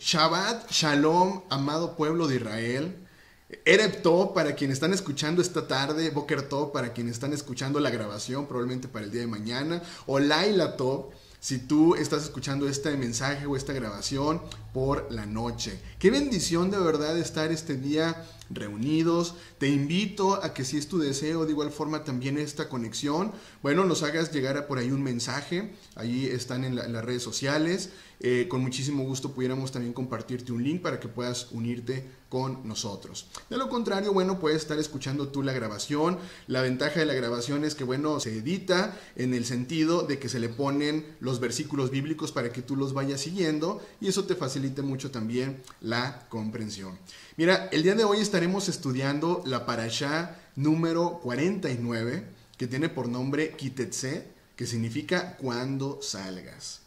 Shabbat Shalom, amado pueblo de Israel. Erev Tov para quienes están escuchando esta tarde, Boker Tov para quienes están escuchando la grabación, probablemente para el día de mañana, o Laila Tov, si tú estás escuchando este mensaje o esta grabación por la noche. Qué bendición de verdad estar este día reunidos. Te invito a que si es tu deseo, de igual forma también esta conexión, bueno, nos hagas llegar por ahí un mensaje. Ahí están en las redes sociales. Con muchísimo gusto pudiéramos también compartirte un link para que puedas unirte con nosotros. De lo contrario, bueno, puedes estar escuchando tú la grabación. La ventaja de la grabación es que, bueno, se edita en el sentido de que se le ponen los versículos bíblicos para que tú los vayas siguiendo y eso te facilita mucho también la comprensión. Mira, el día de hoy estaremos estudiando la parashá número 49, que tiene por nombre Kitetse, que significa cuando salgas.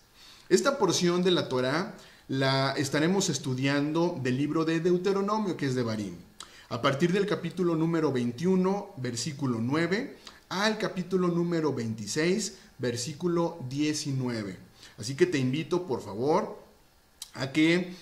Esta porción de la Torá la estaremos estudiando del libro de Deuteronomio, que es de Barim, a partir del capítulo número 21, versículo 9, al capítulo número 26, versículo 19. Así que te invito, por favor, a que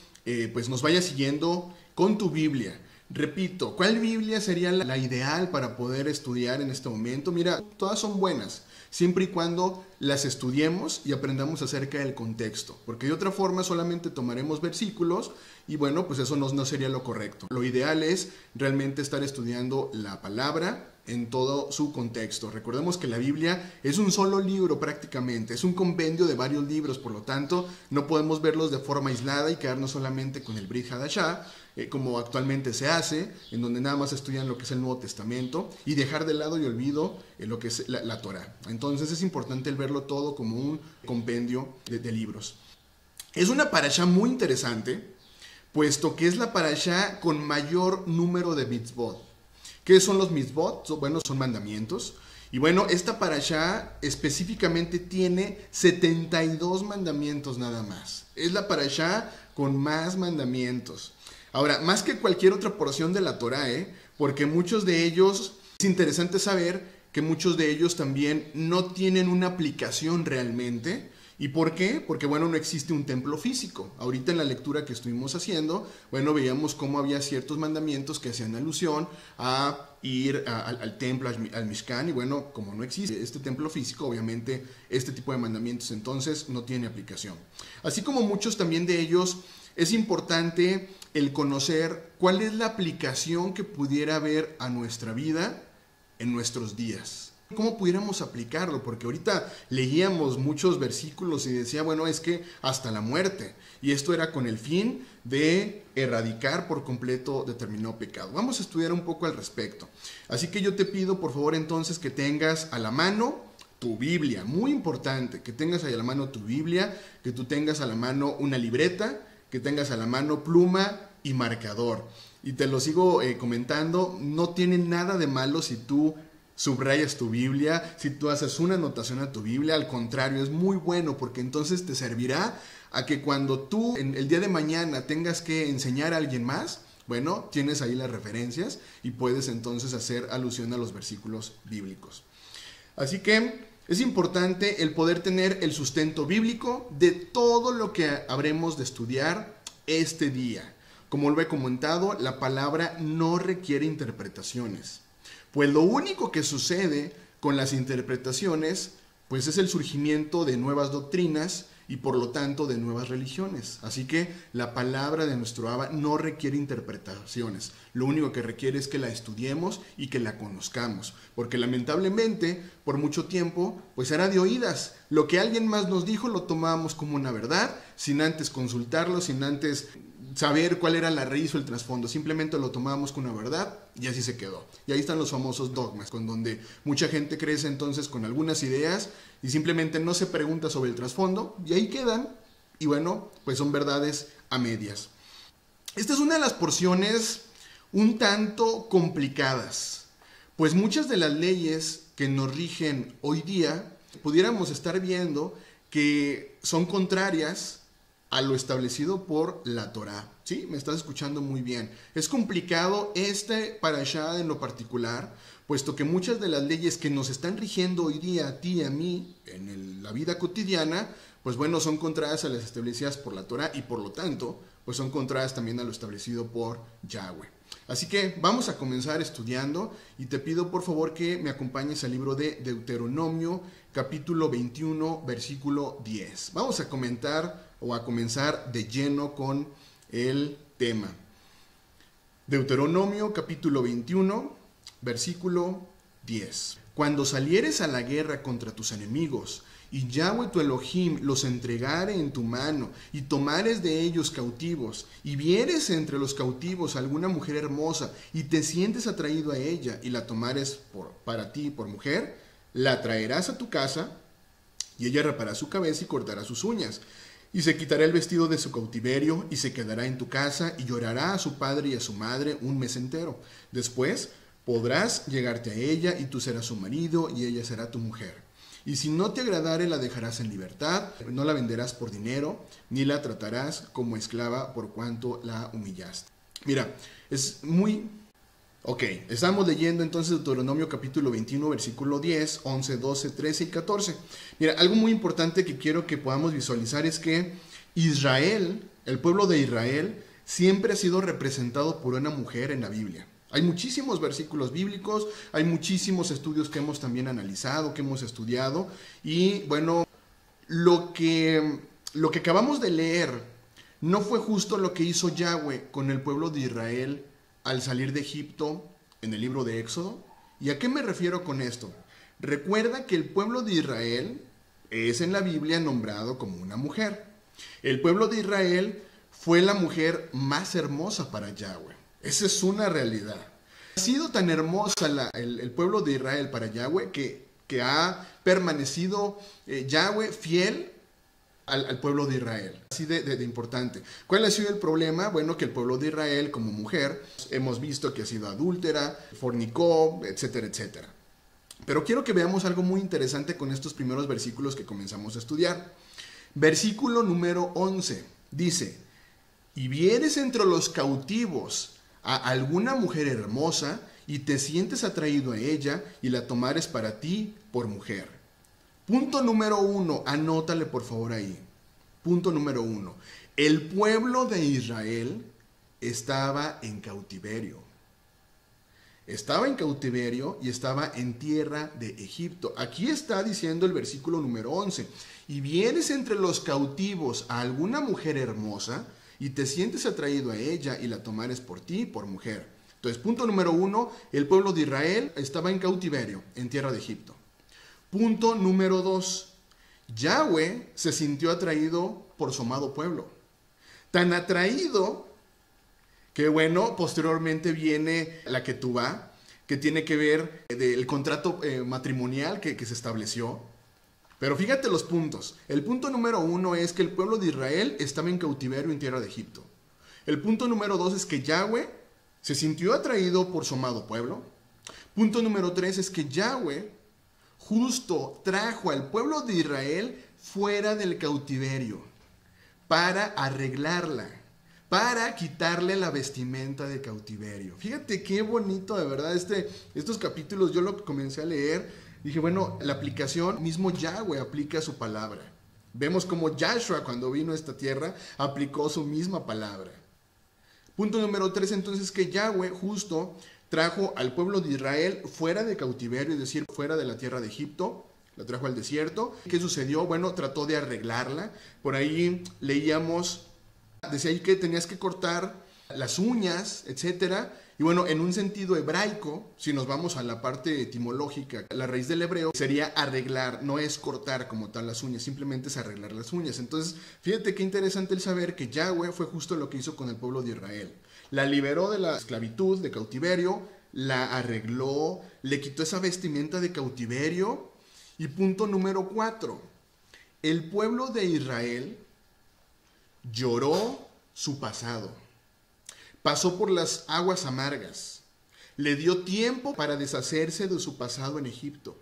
pues nos vayas siguiendo con tu Biblia. Repito, ¿cuál Biblia sería la ideal para poder estudiar en este momento? Mira, todas son buenas, siempre y cuando las estudiemos y aprendamos acerca del contexto, porque de otra forma solamente tomaremos versículos y bueno, pues eso no sería lo correcto. Lo ideal es realmente estar estudiando la palabra en todo su contexto. Recordemos que la Biblia es un solo libro prácticamente, es un compendio de varios libros, por lo tanto no podemos verlos de forma aislada y quedarnos solamente con el Brit Hadashah, como actualmente se hace, en donde nada más estudian lo que es el Nuevo Testamento y dejar de lado y olvido lo que es la Torá. Entonces es importante el verlo todo como un compendio de libros. Es una parashá muy interesante, puesto que es la parashá con mayor número de mitzvot. ¿Qué son los mitzvot? Bueno, son mandamientos. Y bueno, esta parashá específicamente tiene 72 mandamientos nada más. Es la parashá con más mandamientos. Ahora, más que cualquier otra porción de la Torá, porque muchos de ellos, es interesante saber que muchos de ellos también no tienen una aplicación realmente. ¿Y por qué? Porque, bueno, no existe un templo físico. Ahorita en la lectura que estuvimos haciendo, bueno, veíamos cómo había ciertos mandamientos que hacían alusión a ir al templo, al Mishkan, y bueno, como no existe este templo físico, obviamente este tipo de mandamientos entonces no tiene aplicación. Así como muchos también de ellos, es importante el conocer cuál es la aplicación que pudiera haber a nuestra vida en nuestros días. ¿Cómo pudiéramos aplicarlo? Porque ahorita leíamos muchos versículos y decía, bueno, es que hasta la muerte. Y esto era con el fin de erradicar por completo determinado pecado. Vamos a estudiar un poco al respecto. Así que yo te pido, por favor, entonces que tengas a la mano tu Biblia. Muy importante, que tengas ahí a la mano tu Biblia, que tú tengas a la mano una libreta, que tengas a la mano pluma y marcador. Y te lo sigo comentando, no tiene nada de malo si tú subrayas tu Biblia, si tú haces una anotación a tu Biblia. Al contrario, es muy bueno porque entonces te servirá a que cuando tú en el día de mañana tengas que enseñar a alguien más, bueno, tienes ahí las referencias y puedes entonces hacer alusión a los versículos bíblicos. Así que es importante el poder tener el sustento bíblico de todo lo que habremos de estudiar este día. Como lo he comentado, la palabra no requiere interpretaciones. Pues lo único que sucede con las interpretaciones, pues es el surgimiento de nuevas doctrinas y por lo tanto de nuevas religiones. Así que la palabra de nuestro Abba no requiere interpretaciones. Lo único que requiere es que la estudiemos y que la conozcamos. Porque lamentablemente, por mucho tiempo, pues era de oídas. Lo que alguien más nos dijo lo tomábamos como una verdad, sin antes consultarlo, sin antes saber cuál era la raíz o el trasfondo. Simplemente lo tomábamos como una verdad y así se quedó. Y ahí están los famosos dogmas, con donde mucha gente crece entonces con algunas ideas y simplemente no se pregunta sobre el trasfondo y ahí quedan. Y bueno, pues son verdades a medias. Esta es una de las porciones un tanto complicadas, pues muchas de las leyes que nos rigen hoy día pudiéramos estar viendo que son contrarias a lo establecido por la Torá. ¿Sí? Me estás escuchando muy bien. Es complicado este parashá en lo particular, puesto que muchas de las leyes que nos están rigiendo hoy día a ti y a mí en la vida cotidiana, pues bueno, son contrarias a las establecidas por la Torá y por lo tanto, pues son contrarias también a lo establecido por Yahweh. Así que vamos a comenzar estudiando y te pido por favor que me acompañes al libro de Deuteronomio, capítulo 21, versículo 10. Vamos a comentar o a comenzar de lleno con el tema. Deuteronomio, capítulo 21, versículo 10. Cuando salieres a la guerra contra tus enemigos, y Yahweh tu Elohim los entregare en tu mano, y tomares de ellos cautivos, y vieres entre los cautivos alguna mujer hermosa, y te sientes atraído a ella, y la tomares para ti por mujer, la traerás a tu casa, y ella rapará su cabeza y cortará sus uñas, y se quitará el vestido de su cautiverio, y se quedará en tu casa, y llorará a su padre y a su madre un mes entero. Después podrás llegarte a ella, y tú serás su marido, y ella será tu mujer. Y si no te agradare, la dejarás en libertad, no la venderás por dinero, ni la tratarás como esclava por cuanto la humillaste. Mira, es muy... Ok, estamos leyendo entonces Deuteronomio capítulo 21, versículo 10, 11, 12, 13 y 14. Mira, algo muy importante que quiero que podamos visualizar es que Israel, el pueblo de Israel, siempre ha sido representado por una mujer en la Biblia. Hay muchísimos versículos bíblicos, hay muchísimos estudios que hemos también analizado, que hemos estudiado. Y bueno, lo que acabamos de leer no fue justo lo que hizo Yahweh con el pueblo de Israel al salir de Egipto en el libro de Éxodo. ¿Y a qué me refiero con esto? Recuerda que el pueblo de Israel es en la Biblia nombrado como una mujer. El pueblo de Israel fue la mujer más hermosa para Yahweh. Esa es una realidad. Ha sido tan hermosa el pueblo de Israel para Yahweh que ha permanecido Yahweh fiel al pueblo de Israel. Así de importante. ¿Cuál ha sido el problema? Bueno, que el pueblo de Israel como mujer hemos visto que ha sido adúltera, fornicó, etcétera, etcétera. Pero quiero que veamos algo muy interesante con estos primeros versículos que comenzamos a estudiar. Versículo número 11 dice: y vieres entre los cautivos a alguna mujer hermosa, y te sientes atraído a ella, y la tomares para ti por mujer. Punto número 1, anótale por favor ahí. Punto número 1. El pueblo de Israel estaba en cautiverio. Estaba en cautiverio y estaba en tierra de Egipto. Aquí está diciendo el versículo número 11. Y vienes entre los cautivos a alguna mujer hermosa, y te sientes atraído a ella, y la tomares por ti por mujer. Entonces, punto número 1, el pueblo de Israel estaba en cautiverio, en tierra de Egipto. Punto número 2, Yahweh se sintió atraído por su amado pueblo. Tan atraído que, bueno, posteriormente viene la Ketubá, que tiene que ver del contrato matrimonial que se estableció. Pero fíjate los puntos. El punto número 1 es que el pueblo de Israel estaba en cautiverio en tierra de Egipto. El punto número 2 es que Yahweh se sintió atraído por su amado pueblo. Punto número 3 es que Yahweh justo trajo al pueblo de Israel fuera del cautiverio para arreglarla, para quitarle la vestimenta de cautiverio. Fíjate qué bonito, de verdad, estos capítulos yo lo comencé a leer. Dije, bueno, la aplicación, mismo Yahweh aplica su palabra. Vemos como Yahshua, cuando vino a esta tierra, aplicó su misma palabra. Punto número 3, entonces, que Yahweh justo trajo al pueblo de Israel fuera de cautiverio, es decir, fuera de la tierra de Egipto, la trajo al desierto. ¿Qué sucedió? Bueno, trató de arreglarla. Por ahí leíamos, decía ahí que tenías que cortar las uñas, etcétera. Y bueno, en un sentido hebraico, si nos vamos a la parte etimológica, la raíz del hebreo sería arreglar, no es cortar como tal las uñas, simplemente es arreglar las uñas. Entonces, fíjate qué interesante el saber que Yahweh fue justo lo que hizo con el pueblo de Israel. La liberó de la esclavitud, de cautiverio, la arregló, le quitó esa vestimenta de cautiverio. Y punto número 4, el pueblo de Israel lloró su pasado. Pasó por las aguas amargas. Le dio tiempo para deshacerse de su pasado en Egipto.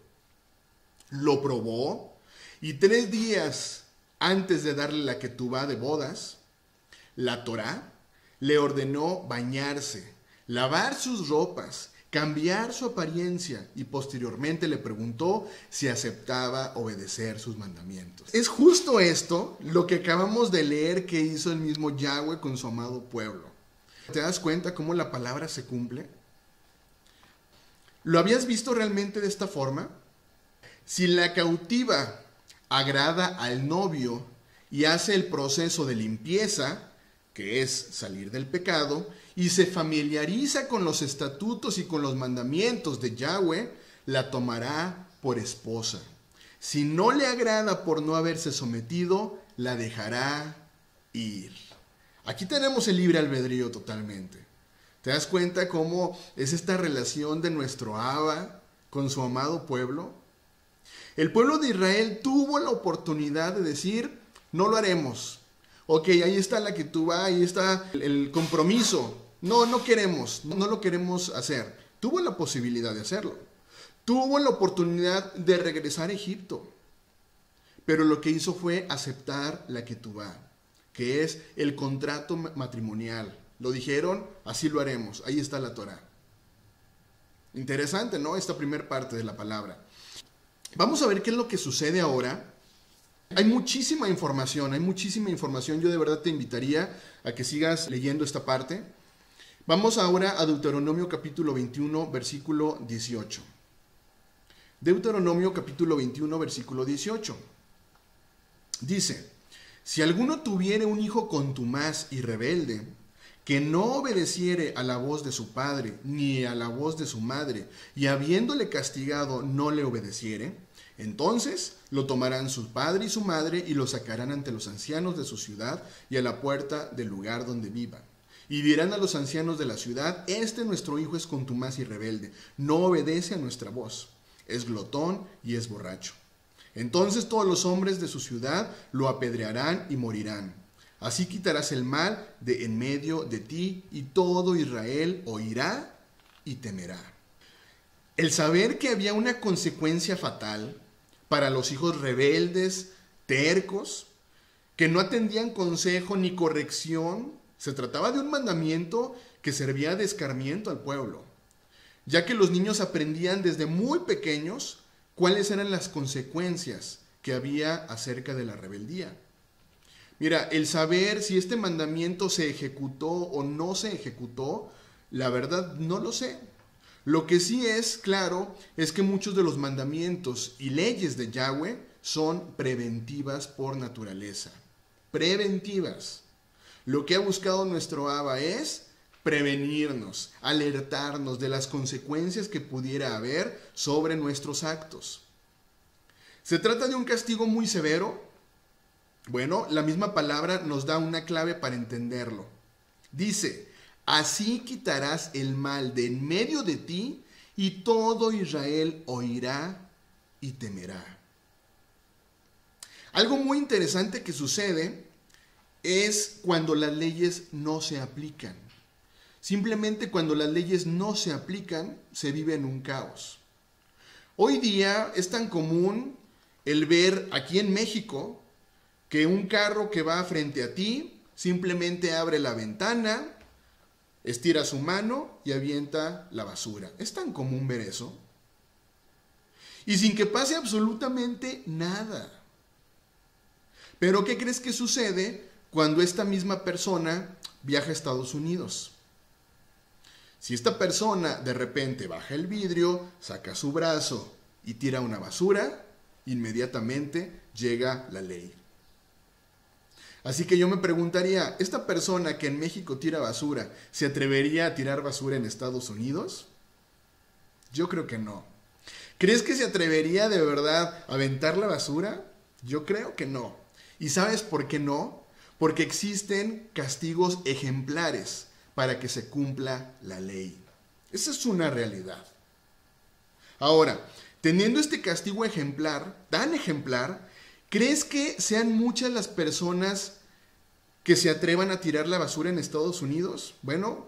Lo probó, y 3 días antes de darle la ketubá de bodas, la Torá le ordenó bañarse, lavar sus ropas, cambiar su apariencia y posteriormente le preguntó si aceptaba obedecer sus mandamientos. Es justo esto lo que acabamos de leer que hizo el mismo Yahweh con su amado pueblo. ¿Te das cuenta cómo la palabra se cumple? ¿Lo habías visto realmente de esta forma? Si la cautiva agrada al novio y hace el proceso de limpieza, que es salir del pecado, y se familiariza con los estatutos y con los mandamientos de Yahweh, la tomará por esposa. Si no le agrada por no haberse sometido, la dejará ir. Aquí tenemos el libre albedrío totalmente. ¿Te das cuenta cómo es esta relación de nuestro Abba con su amado pueblo? El pueblo de Israel tuvo la oportunidad de decir, no lo haremos. Ok, ahí está la ketubá, ahí está el compromiso. No queremos, no lo queremos hacer. Tuvo la posibilidad de hacerlo. Tuvo la oportunidad de regresar a Egipto. Pero lo que hizo fue aceptar la ketubá, que es el contrato matrimonial. Lo dijeron, así lo haremos. Ahí está la Torá. Interesante, ¿no? Esta primera parte de la palabra. Vamos a ver qué es lo que sucede ahora. Hay muchísima información. Yo de verdad te invitaría a que sigas leyendo esta parte. Vamos ahora a Deuteronomio capítulo 21, versículo 18. Deuteronomio capítulo 21, versículo 18. Dice, si alguno tuviere un hijo contumaz y rebelde, que no obedeciere a la voz de su padre, ni a la voz de su madre, y habiéndole castigado no le obedeciere, entonces lo tomarán su padre y su madre y lo sacarán ante los ancianos de su ciudad y a la puerta del lugar donde vivan. Y dirán a los ancianos de la ciudad, nuestro hijo es contumaz y rebelde, no obedece a nuestra voz, es glotón y es borracho. Entonces todos los hombres de su ciudad lo apedrearán y morirán. Así quitarás el mal de en medio de ti, y todo Israel oirá y temerá. El saber que había una consecuencia fatal para los hijos rebeldes, tercos, que no atendían consejo ni corrección, se trataba de un mandamiento que servía de escarmiento al pueblo, ya que los niños aprendían desde muy pequeños cuáles eran las consecuencias que había acerca de la rebeldía. Mira, el saber si este mandamiento se ejecutó o no se ejecutó, la verdad no lo sé. Lo que sí es claro es que muchos de los mandamientos y leyes de Yahweh son preventivas por naturaleza. Preventivas. Lo que ha buscado nuestro Abba es prevenirnos, alertarnos de las consecuencias que pudiera haber sobre nuestros actos. ¿Se trata de un castigo muy severo? Bueno, la misma palabra nos da una clave para entenderlo. Dice, así quitarás el mal de en medio de ti, y todo Israel oirá y temerá. Algo muy interesante que sucede es cuando las leyes no se aplican. Simplemente cuando las leyes no se aplican, se vive en un caos. Hoy día es tan común el ver aquí en México que un carro que va frente a ti simplemente abre la ventana, estira su mano y avienta la basura. Es tan común ver eso. Y sin que pase absolutamente nada. Pero ¿qué crees que sucede cuando esta misma persona viaja a Estados Unidos? Si esta persona de repente baja el vidrio, saca su brazo y tira una basura, inmediatamente llega la ley. Así que yo me preguntaría, ¿esta persona que en México tira basura, se atrevería a tirar basura en Estados Unidos? Yo creo que no. ¿Crees que se atrevería de verdad a aventar la basura? Yo creo que no. ¿Y sabes por qué no? Porque existen castigos ejemplares para que se cumpla la ley. Esa es una realidad. Ahora, teniendo este castigo ejemplar, tan ejemplar, ¿crees que sean muchas las personas que se atrevan a tirar la basura en Estados Unidos? Bueno,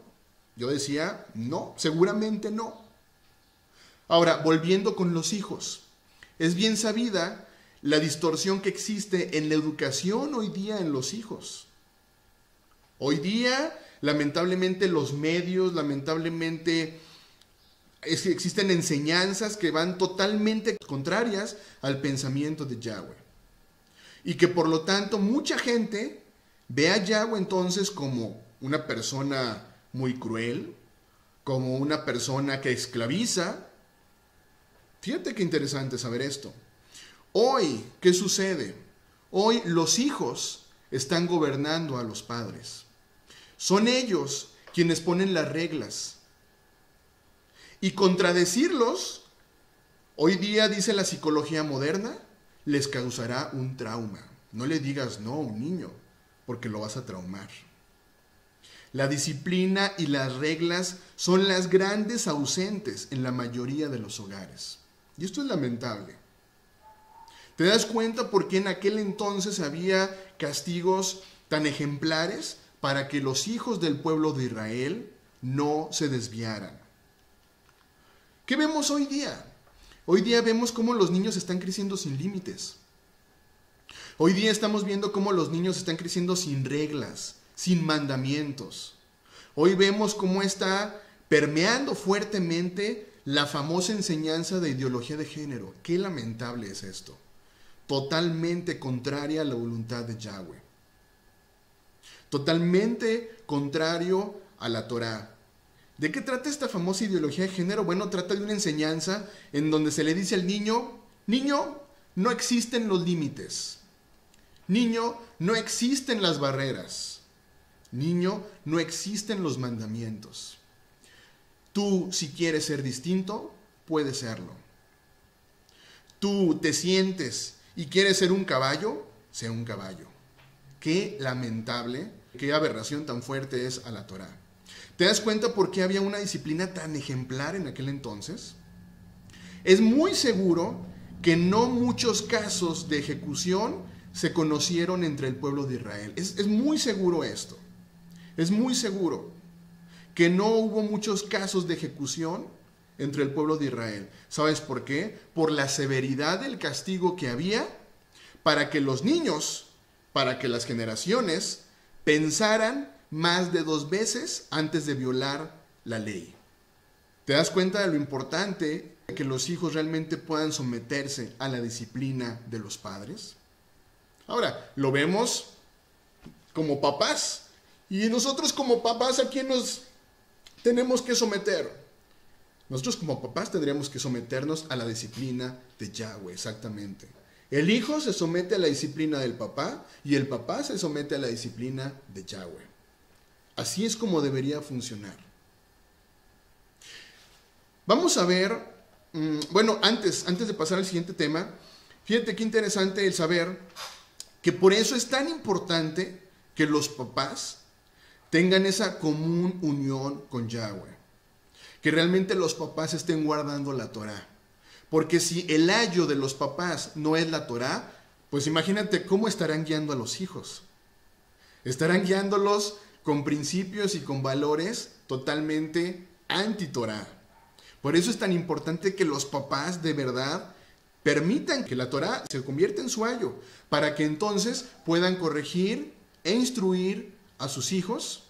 yo decía, no, seguramente no. Ahora, volviendo con los hijos, es bien sabida la distorsión que existe en la educación hoy día en los hijos. Hoy día, lamentablemente, los medios, lamentablemente, Es que existen enseñanzas que van totalmente contrarias al pensamiento de Yahweh. Y que por lo tanto mucha gente ve a Yahweh entonces como una persona muy cruel, como una persona que esclaviza. Fíjate qué interesante saber esto. Hoy, ¿qué sucede? Hoy los hijos están gobernando a los padres. Son ellos quienes ponen las reglas. Y contradecirlos, hoy día dice la psicología moderna, les causará un trauma. No le digas no a un niño, porque lo vas a traumar. La disciplina y las reglas son las grandes ausentes en la mayoría de los hogares. Y esto es lamentable. ¿Te das cuenta por qué en aquel entonces había castigos tan ejemplares para que los hijos del pueblo de Israel no se desviaran? ¿Qué vemos hoy día? Hoy día vemos cómo los niños están creciendo sin límites. Hoy día estamos viendo cómo los niños están creciendo sin reglas, sin mandamientos. Hoy vemos cómo está permeando fuertemente la famosa enseñanza de ideología de género. Qué lamentable es esto. Totalmente contraria a la voluntad de Yahweh. Totalmente contrario a la Torá. ¿De qué trata esta famosa ideología de género? Bueno, trata de una enseñanza en donde se le dice al niño, niño, no existen los límites. Niño, no existen las barreras. Niño, no existen los mandamientos. Tú, si quieres ser distinto, puedes serlo. Tú te sientes y quieres ser un caballo, sé un caballo. Qué lamentable, qué aberración tan fuerte es a la Torá. ¿Te das cuenta por qué había una disciplina tan ejemplar en aquel entonces? Es muy seguro que no muchos casos de ejecución se conocieron entre el pueblo de Israel. Es muy seguro esto. Es muy seguro que no hubo muchos casos de ejecución entre el pueblo de Israel. ¿Sabes por qué? Por la severidad del castigo que había para que los niños, para que las generaciones pensaran más de 2 veces antes de violar la ley. ¿Te das cuenta de lo importante que los hijos realmente puedan someterse a la disciplina de los padres? Ahora, lo vemos como papás. Y nosotros como papás, ¿a quién nos tenemos que someter? Nosotros como papás tendríamos que someternos a la disciplina de Yahweh, exactamente. El hijo se somete a la disciplina del papá y el papá se somete a la disciplina de Yahweh. Así es como debería funcionar. Vamos a ver, bueno, antes de pasar al siguiente tema, fíjate qué interesante el saber que por eso es tan importante que los papás tengan esa común unión con Yahweh. Que realmente los papás estén guardando la Torá. Porque si el ayo de los papás no es la Torá, pues imagínate cómo estarán guiando a los hijos. Estarán guiándolos con principios y con valores totalmente anti-Torá. Por eso es tan importante que los papás de verdad permitan que la Torá se convierta en su ayo, para que entonces puedan corregir e instruir a sus hijos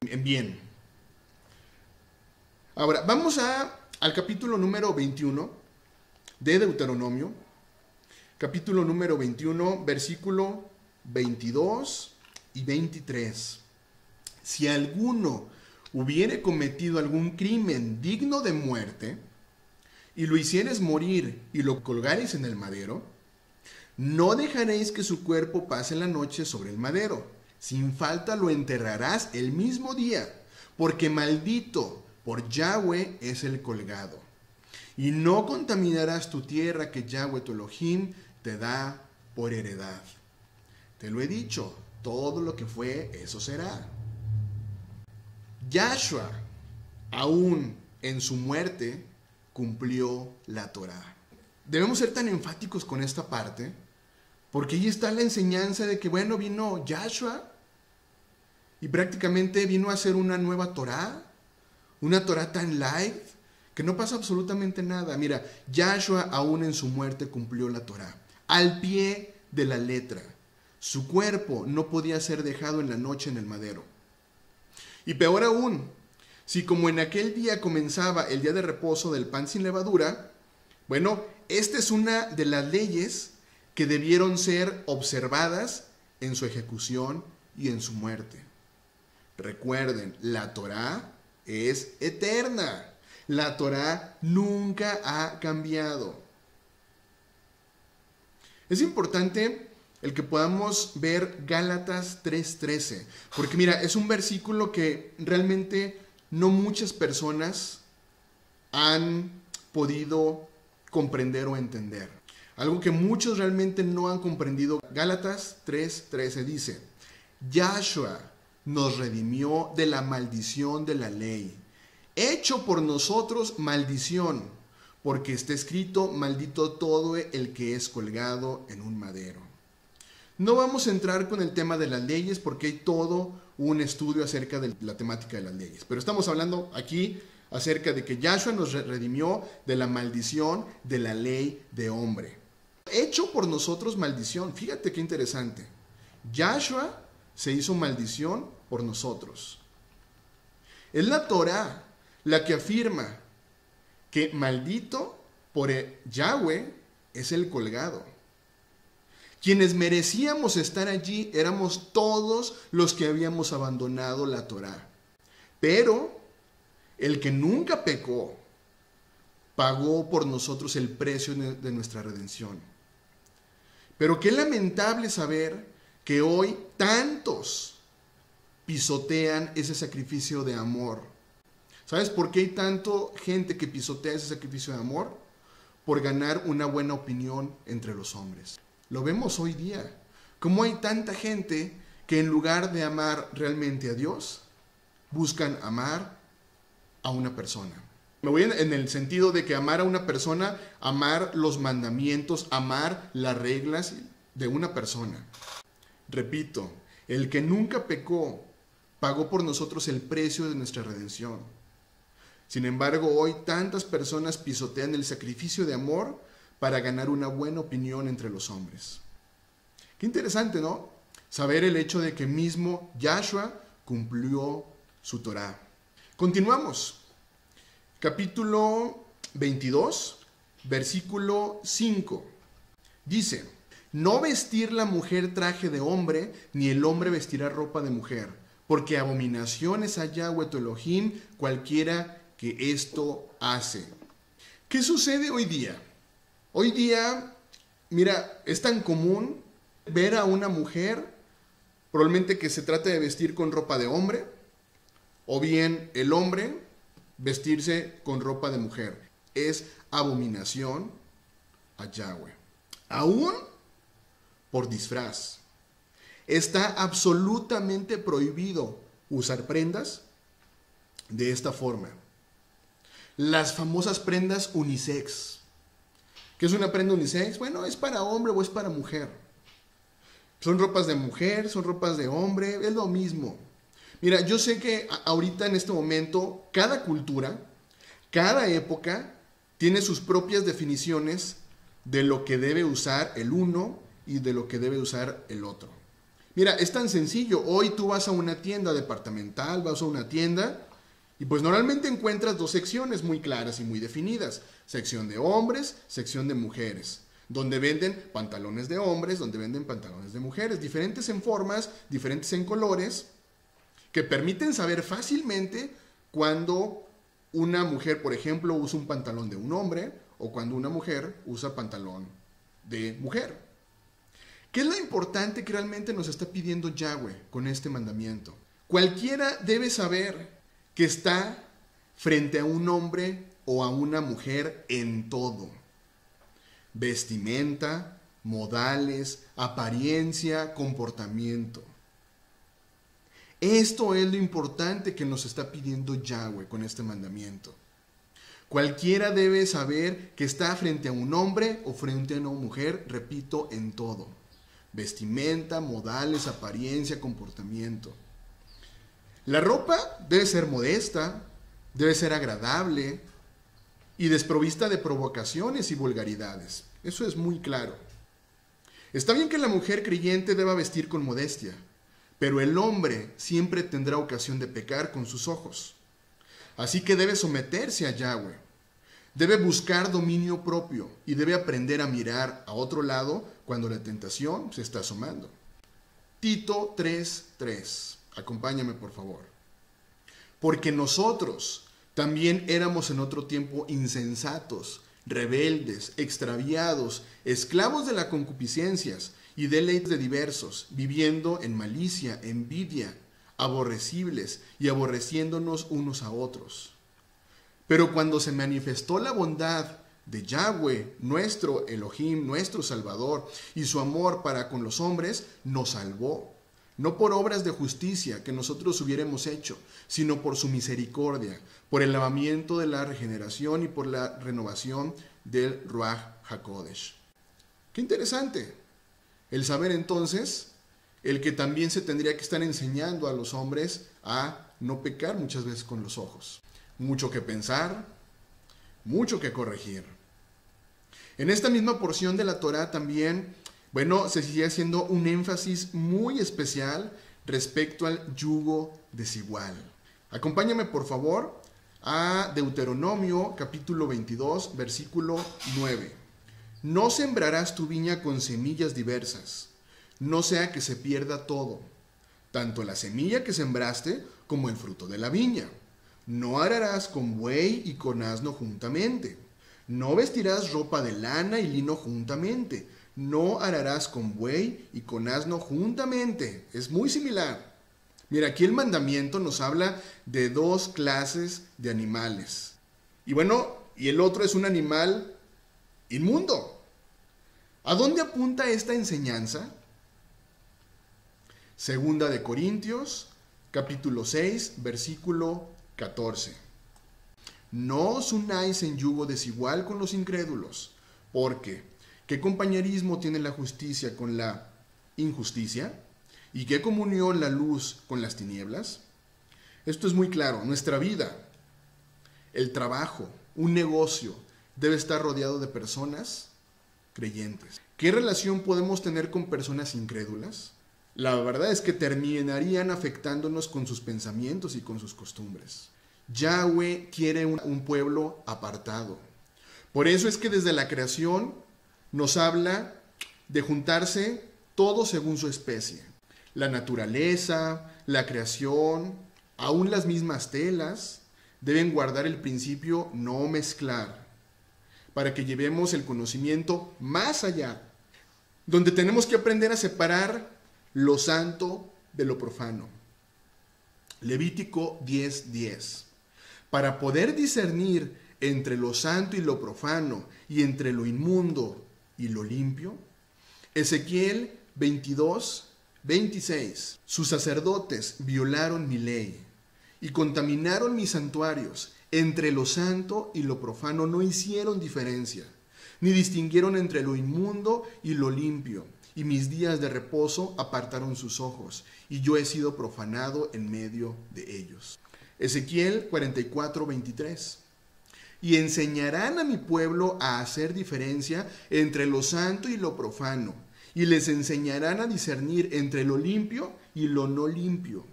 en bien. Ahora, vamos al capítulo número 21 de Deuteronomio. Capítulo número 21, versículo 22 y 23. Si alguno hubiere cometido algún crimen digno de muerte, y lo hicieres morir y lo colgareis en el madero, no dejaréis que su cuerpo pase la noche sobre el madero. Sin falta lo enterrarás el mismo día, porque maldito por Yahweh es el colgado. Y no contaminarás tu tierra que Yahweh tu Elohim te da por heredad. Te lo he dicho, todo lo que fue, eso será. Yahshua, aún en su muerte, cumplió la Torá. Debemos ser tan enfáticos con esta parte, porque ahí está la enseñanza de que, bueno, vino Yahshua y prácticamente vino a hacer una nueva Torá, una Torá tan light que no pasa absolutamente nada. Mira, Yahshua aún en su muerte cumplió la Torá, al pie de la letra. Su cuerpo no podía ser dejado en la noche en el madero. Y peor aún, Si como en aquel día comenzaba el día de reposo del pan sin levadura, bueno, esta es una de las leyes que debieron ser observadas en su ejecución y en su muerte. Recuerden, la Torá es eterna. La Torá nunca ha cambiado. Es importante el que podamos ver Gálatas 3:13, porque mira, es un versículo que realmente no muchas personas han podido comprender o entender. Algo que muchos realmente no han comprendido. Gálatas 3:13 dice: Yahshua nos redimió de la maldición de la ley, hecho por nosotros maldición, porque está escrito: maldito todo el que es colgado en un madero. No vamos a entrar con el tema de las leyes porque hay todo un estudio acerca de la temática de las leyes. Pero estamos hablando aquí acerca de que Yahshua nos redimió de la maldición de la ley de hombre. Hecho por nosotros maldición. Fíjate qué interesante. Yahshua se hizo maldición por nosotros. Es la Torá la que afirma que maldito por Yahweh es el colgado. Quienes merecíamos estar allí éramos todos los que habíamos abandonado la Torá. Pero el que nunca pecó pagó por nosotros el precio de nuestra redención. Pero qué lamentable saber que hoy tantos pisotean ese sacrificio de amor. ¿Sabes por qué hay tanto gente que pisotea ese sacrificio de amor? Por ganar una buena opinión entre los hombres. Lo vemos hoy día. Cómo hay tanta gente que en lugar de amar realmente a Dios, buscan amar a una persona. Me voy en el sentido de que amar a una persona, amar los mandamientos, amar las reglas de una persona. Repito, el que nunca pecó, pagó por nosotros el precio de nuestra redención. Sin embargo, hoy tantas personas pisotean el sacrificio de amor para ganar una buena opinión entre los hombres. Qué interesante, ¿no? Saber el hecho de que mismo Yahshua cumplió su Torá. Continuamos. Capítulo 22, versículo 5. Dice: no vestir la mujer traje de hombre, ni el hombre vestirá ropa de mujer, porque abominación es a Yahweh tu Elohim cualquiera que esto hace. ¿Qué sucede hoy día? Hoy día, mira, es tan común ver a una mujer, probablemente que se trate de vestir con ropa de hombre, o bien el hombre vestirse con ropa de mujer. Es abominación a Yahweh. Aún por disfraz. Está absolutamente prohibido usar prendas de esta forma. Las famosas prendas unisex. ¿Qué es una prenda unisex? Bueno, es para hombre o es para mujer. Son ropas de mujer, son ropas de hombre, es lo mismo. Mira, yo sé que ahorita en este momento, cada cultura, cada época, tiene sus propias definiciones de lo que debe usar el uno y de lo que debe usar el otro. Mira, es tan sencillo. Hoy tú vas a una tienda departamental, vas a una tienda y pues normalmente encuentras dos secciones muy claras y muy definidas. Sección de hombres, sección de mujeres. Donde venden pantalones de hombres, donde venden pantalones de mujeres. Diferentes en formas, diferentes en colores, que permiten saber fácilmente cuando una mujer, por ejemplo, usa un pantalón de un hombre o cuando una mujer usa pantalón de mujer. ¿Qué es lo importante que realmente nos está pidiendo Yahweh con este mandamiento? Cualquiera debe saber que está frente a un hombre o a una mujer en todo. Vestimenta, modales, apariencia, comportamiento. Esto es lo importante que nos está pidiendo Yahweh con este mandamiento. Cualquiera debe saber que está frente a un hombre o frente a una mujer, repito, en todo. Vestimenta, modales, apariencia, comportamiento. La ropa debe ser modesta, debe ser agradable y desprovista de provocaciones y vulgaridades. Eso es muy claro. Está bien que la mujer creyente deba vestir con modestia, pero el hombre siempre tendrá ocasión de pecar con sus ojos. Así que debe someterse a Yahweh. Debe buscar dominio propio y debe aprender a mirar a otro lado cuando la tentación se está asomando. Tito 3:3. Acompáñame, por favor. Porque nosotros también éramos en otro tiempo insensatos, rebeldes, extraviados, esclavos de las concupiscencias y deleites diversos, viviendo en malicia, envidia, aborrecibles y aborreciéndonos unos a otros. Pero cuando se manifestó la bondad de Yahweh, nuestro Elohim, nuestro Salvador, y su amor para con los hombres, nos salvó, no por obras de justicia que nosotros hubiéramos hecho, sino por su misericordia, por el lavamiento de la regeneración y por la renovación del Ruach HaKodesh. ¡Qué interesante! El saber entonces, el que también se tendría que estar enseñando a los hombres a no pecar muchas veces con los ojos. Mucho que pensar, mucho que corregir. En esta misma porción de la Torá también, se sigue haciendo un énfasis muy especial respecto al yugo desigual. Acompáñame, por favor, a Deuteronomio capítulo 22, versículo 9. No sembrarás tu viña con semillas diversas, no sea que se pierda todo, tanto la semilla que sembraste como el fruto de la viña. No ararás con buey y con asno juntamente. No vestirás ropa de lana y lino juntamente. No ararás con buey y con asno juntamente. Es muy similar. Mira, aquí el mandamiento nos habla de dos clases de animales. Y el otro es un animal inmundo. ¿A dónde apunta esta enseñanza? Segunda de Corintios, capítulo 6, versículo 14. No os unáis en yugo desigual con los incrédulos, porque ¿qué compañerismo tiene la justicia con la injusticia? ¿Y qué comunión la luz con las tinieblas? Esto es muy claro. Nuestra vida, el trabajo, un negocio, debe estar rodeado de personas creyentes. ¿Qué relación podemos tener con personas incrédulas? La verdad es que terminarían afectándonos con sus pensamientos y con sus costumbres. Yahweh quiere un pueblo apartado. Por eso es que desde la creación nos habla de juntarse todo según su especie. La naturaleza, la creación, aún las mismas telas, deben guardar el principio no mezclar, para que llevemos el conocimiento más allá, donde tenemos que aprender a separar lo santo de lo profano. Levítico 10:10. Para poder discernir entre lo santo y lo profano, y entre lo inmundo y lo limpio. Ezequiel 22:26. Sus sacerdotes violaron mi ley y contaminaron mis santuarios. Entre lo santo y lo profano no hicieron diferencia, ni distinguieron entre lo inmundo y lo limpio. Y mis días de reposo apartaron sus ojos, y yo he sido profanado en medio de ellos. Ezequiel 44:23. Y enseñarán a mi pueblo a hacer diferencia entre lo santo y lo profano, y les enseñarán a discernir entre lo limpio y lo no limpio.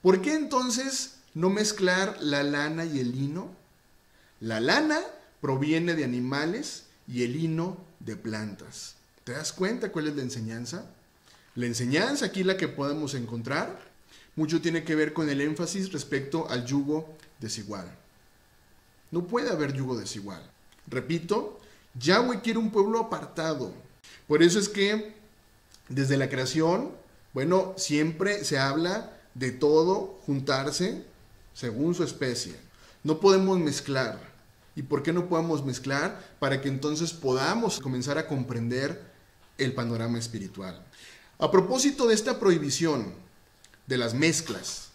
¿Por qué entonces no mezclar la lana y el lino? La lana proviene de animales y el lino de plantas. ¿Te das cuenta cuál es la enseñanza? La enseñanza aquí, la que podemos encontrar, mucho tiene que ver con el énfasis respecto al yugo desigual. No puede haber yugo desigual. Repito, Yahweh quiere un pueblo apartado. Por eso es que desde la creación, siempre se habla de todo juntarse según su especie. No podemos mezclar. ¿Y por qué no podemos mezclar? Para que entonces podamos comenzar a comprender el panorama espiritual. A propósito de esta prohibición de las mezclas,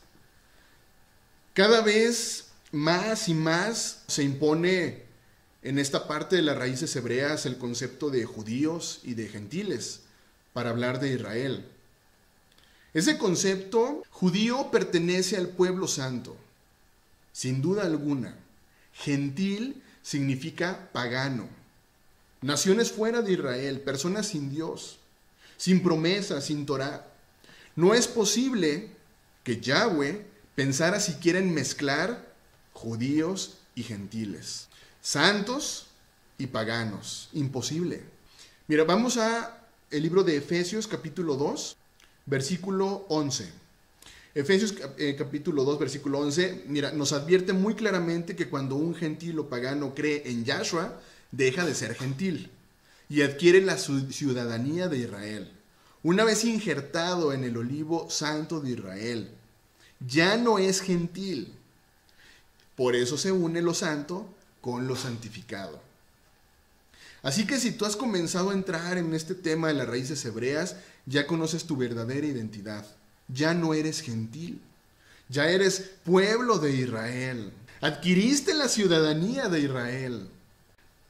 cada vez más y más se impone en esta parte de las raíces hebreas el concepto de judíos y de gentiles para hablar de Israel. Ese concepto judío pertenece al pueblo santo, sin duda alguna. Gentil significa pagano. Naciones fuera de Israel, personas sin Dios, sin promesa, sin Torá. No es posible que Yahweh pensara siquiera en mezclar judíos y gentiles, santos y paganos. Imposible. Mira, vamos a el libro de Efesios capítulo 2, versículo 11. Efesios capítulo 2, versículo 11, mira, nos advierte muy claramente que cuando un gentil o pagano cree en Yahshua, deja de ser gentil y adquiere la ciudadanía de Israel. Una vez injertado en el olivo santo de Israel, ya no es gentil. Por eso se une lo santo con lo santificado. Así que si tú has comenzado a entrar en este tema de las raíces hebreas, ya conoces tu verdadera identidad. Ya no eres gentil, ya eres pueblo de Israel. Adquiriste la ciudadanía de Israel.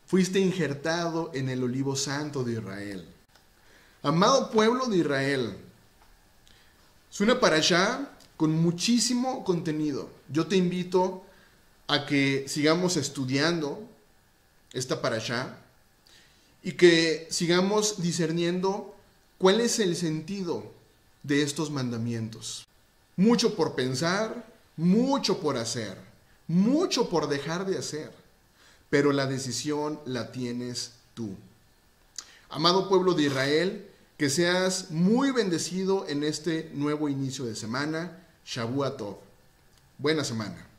Fuiste injertado en el olivo santo de Israel. Amado pueblo de Israel, es una parashá con muchísimo contenido. Yo te invito a que sigamos estudiando esta parashá y que sigamos discerniendo cuál es el sentido de estos mandamientos. Mucho por pensar, mucho por hacer, mucho por dejar de hacer, pero la decisión la tienes tú. Amado pueblo de Israel, que seas muy bendecido en este nuevo inicio de semana. Shavua Tov. Buena semana.